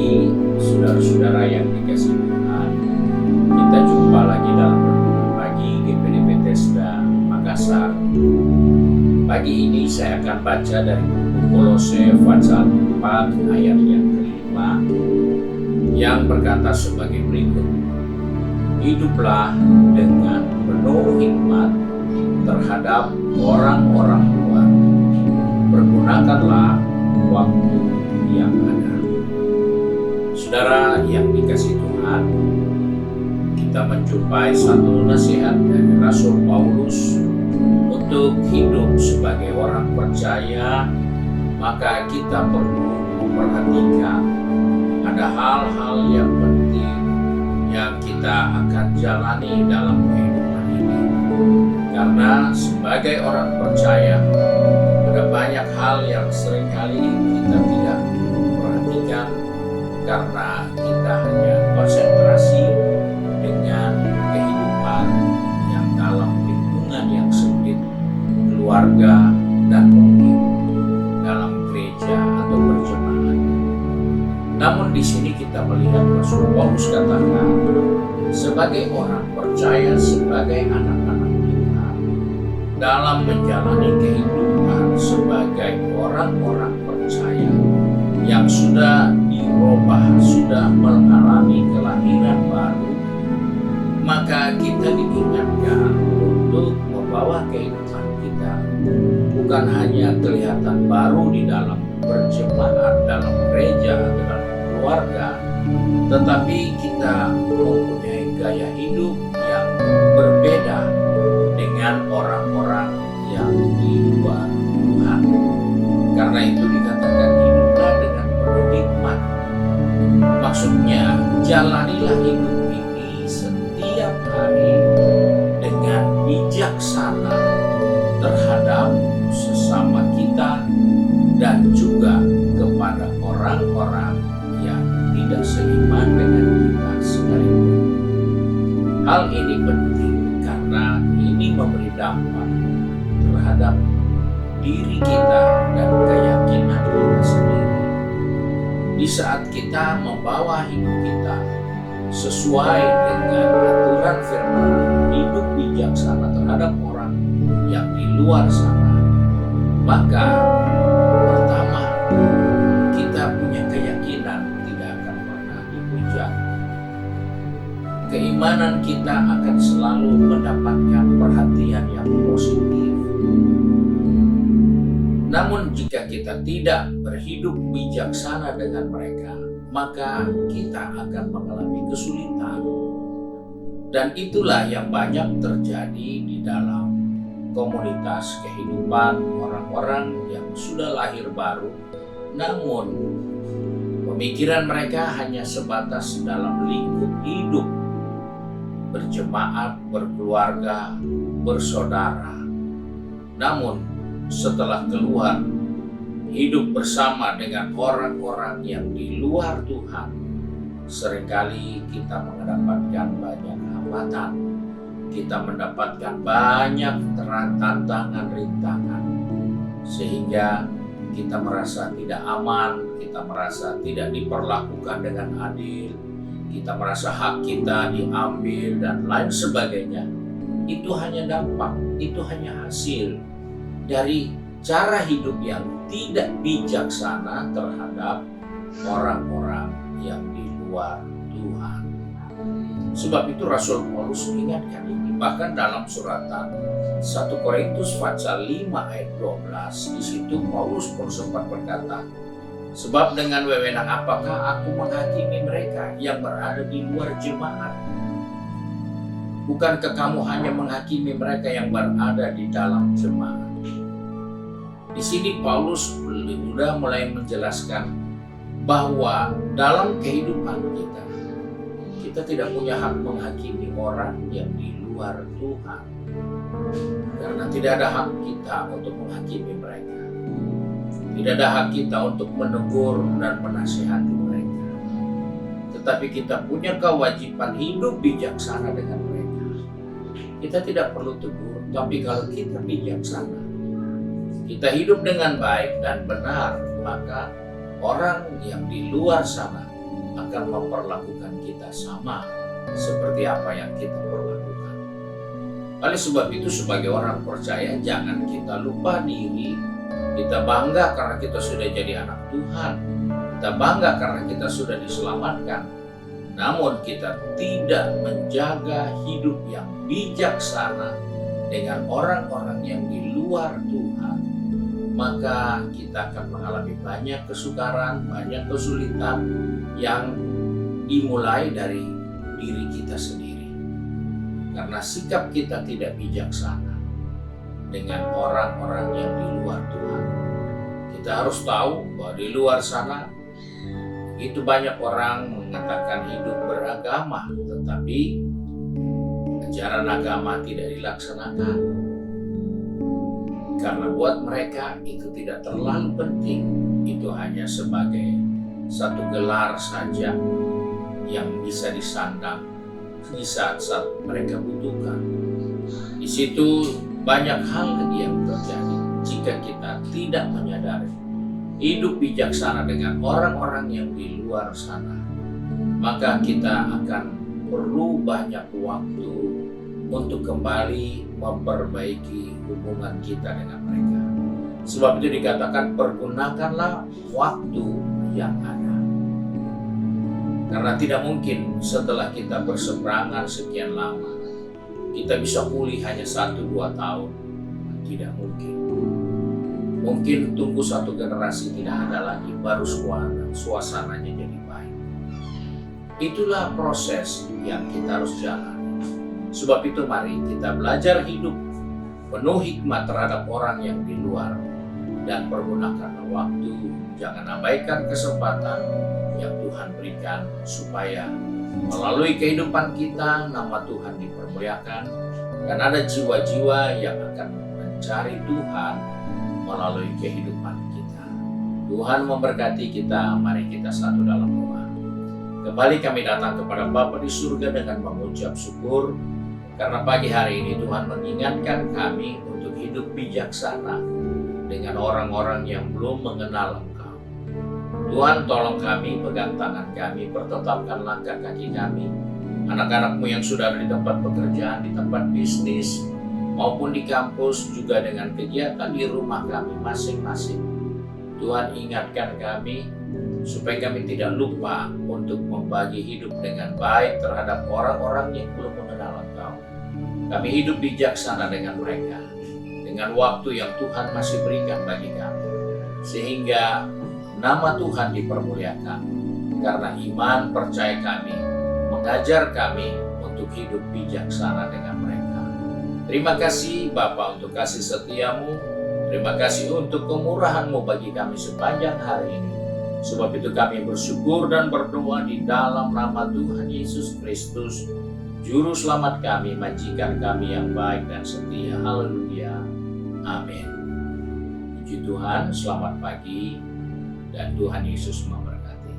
pagi, saudara-saudara yang dikasihi Tuhan. Kita jumpa lagi dalam renungan pagi GPD Bethesda Makassar. Pagi ini saya akan baca dari buku Kolose pasal 4 ayat yang kelima yang berkata sebagai berikut. Hiduplah dengan penuh hikmat terhadap orang-orang luar. Pergunakanlah waktu yang ada. Saudara yang dikasihi Tuhan, kita menjumpai satu nasihat dari Rasul Paulus untuk hidup sebagai orang percaya. Maka kita perlu memperhatikan ada hal-hal yang penting yang kita akan jalani dalam kehidupan ini. Karena sebagai orang percaya, ada banyak hal yang seringkali kita tidak perhatikan karena kita hanya konsentrasi dengan kehidupan yang dalam lingkungan yang sempit, keluarga, dan mungkin dalam gereja atau berjemaat. Namun di sini kita melihat Rasul Paulus katakan, sebagai orang percaya, sebagai anak-anak Tuhan, dalam menjalani kehidupan sebagai orang-orang percaya yang sudah dirubah, sudah mengalami kelahiran baru, maka kita diingatkan untuk membawa kehidupan kita bukan hanya kelihatan baru di dalam berjemaat, dalam gereja atau dalam keluarga, tetapi kita mempunyai gaya hidup yang berbeda dengan orang-orang yang di luar Tuhan. Karena itu dikatakan hiduplah dengan penuh hikmat. Maksudnya jalanilah hidup ini setiap hari dengan bijaksana terhadap sesama kita dan juga kepada orang-orang yang tidak seiman dengan kita sekalipun. Hal ini penting karena ini memberi dampak terhadap diri kita dan keyakinan kita sendiri. Di saat kita membawa hidup kita sesuai dengan aturan firman, hidup bijaksana terhadap orang yang di luar sana, maka pertama, kita punya keyakinan tidak akan pernah dihujat. Keimanan kita akan selalu mendapatkan perhatian yang positif. Namun jika kita tidak berhidup bijaksana dengan mereka, maka kita akan mengalami kesulitan. Dan itulah yang banyak terjadi di dalam komunitas kehidupan orang-orang yang sudah lahir baru, namun pemikiran mereka hanya sebatas dalam lingkup hidup berjemaat, berkeluarga, bersaudara. Namun setelah keluar hidup bersama dengan orang-orang yang di luar Tuhan, seringkali kita mendapatkan banyak hambatan. Kita mendapatkan banyak tantangan, rintangan, sehingga kita merasa tidak aman, kita merasa tidak diperlakukan dengan adil, kita merasa hak kita diambil, dan lain sebagainya. Itu hanya dampak, itu hanya hasil dari cara hidup yang tidak bijaksana terhadap orang-orang yang di luar Tuhan. Sebab itu Rasul Paulus mengingatkan ini. Bahkan dalam suratan 1 Korintus pasal 5 ayat 12, di situ Paulus pun sempat berkata, sebab dengan wewenang apakah aku menghakimi mereka yang berada di luar jemaat? Bukankah kamu hanya menghakimi mereka yang berada di dalam jemaat? Di sini Paulus sudah mulai menjelaskan bahwa dalam kehidupan kita tidak punya hak menghakimi orang yang di luar Tuhan. Karena tidak ada hak kita untuk menghakimi mereka. Tidak ada hak kita untuk menegur dan menasihati mereka. Tetapi kita punya kewajiban hidup bijaksana dengan mereka. Kita tidak perlu tegur, tapi kalau kita bijaksana, kita hidup dengan baik dan benar, maka orang yang di luar sana akan memperlakukan kita sama seperti apa yang kita perlakukan. Oleh sebab itu, sebagai orang percaya, jangan kita lupa diri. Kita bangga karena kita sudah jadi anak Tuhan. Kita bangga karena kita sudah diselamatkan. Namun kita tidak menjaga hidup yang bijaksana dengan orang-orang yang di luar Tuhan, maka kita akan mengalami banyak kesukaran, banyak kesulitan yang dimulai dari diri kita sendiri. Karena sikap kita tidak bijaksana dengan orang-orang yang di luar Tuhan. Kita harus tahu bahwa di luar sana itu banyak orang mengatakan hidup beragama, tetapi ajaran agama tidak dilaksanakan. Karena buat mereka itu tidak terlalu penting. Itu hanya sebagai satu gelar saja yang bisa disandang di saat-saat mereka butuhkan. Di situ banyak hal yang terjadi jika kita tidak menyadari hidup bijaksana dengan orang-orang yang di luar sana, maka kita akan perlu banyak waktu untuk kembali memperbaiki hubungan kita dengan mereka. Sebab itu dikatakan pergunakanlah waktu yang ada. Karena tidak mungkin setelah kita berseberangan sekian lama, kita bisa pulih hanya 1-2 tahun. Tidak mungkin. Mungkin tunggu satu generasi tidak ada lagi, baru suasananya jadi baik. Itulah proses yang kita harus jalani. Sebab itu mari kita belajar hidup penuh hikmat terhadap orang yang di luar, dan pergunakan waktu. Jangan abaikan kesempatan yang Tuhan berikan supaya melalui kehidupan kita nama Tuhan dipermuliakan, dan ada jiwa-jiwa yang akan mencari Tuhan melalui kehidupan kita. Tuhan memberkati kita. Mari kita satu dalam doa. Kembali kami datang kepada Bapa di surga dengan mengucap syukur karena pagi hari ini Tuhan mengingatkan kami untuk hidup bijaksana dengan orang-orang yang belum mengenal Engkau. Tuhan, tolong kami, pegang tangan kami, pertetapkan langkah kaki kami. Anak-anak-Mu yang sudah ada di tempat pekerjaan, di tempat bisnis, maupun di kampus, juga dengan kegiatan di rumah kami masing-masing. Tuhan, ingatkan kami supaya kami tidak lupa untuk membagi hidup dengan baik terhadap orang-orang yang belum mengenal Engkau. Kami hidup bijaksana dengan mereka, dengan waktu yang Tuhan masih berikan bagi kami, sehingga nama Tuhan dipermuliakan. Karena iman percaya kami mengajar kami untuk hidup bijaksana dengan mereka. Terima kasih Bapa untuk kasih setia-Mu. Terima kasih untuk kemurahan-Mu bagi kami sepanjang hari ini. Sebab itu kami bersyukur dan berdoa di dalam nama Tuhan Yesus Kristus, Juru Selamat kami, majikan kami yang baik dan setia. Haleluya. Amin. Puji Tuhan, selamat pagi, dan Tuhan Yesus memberkati.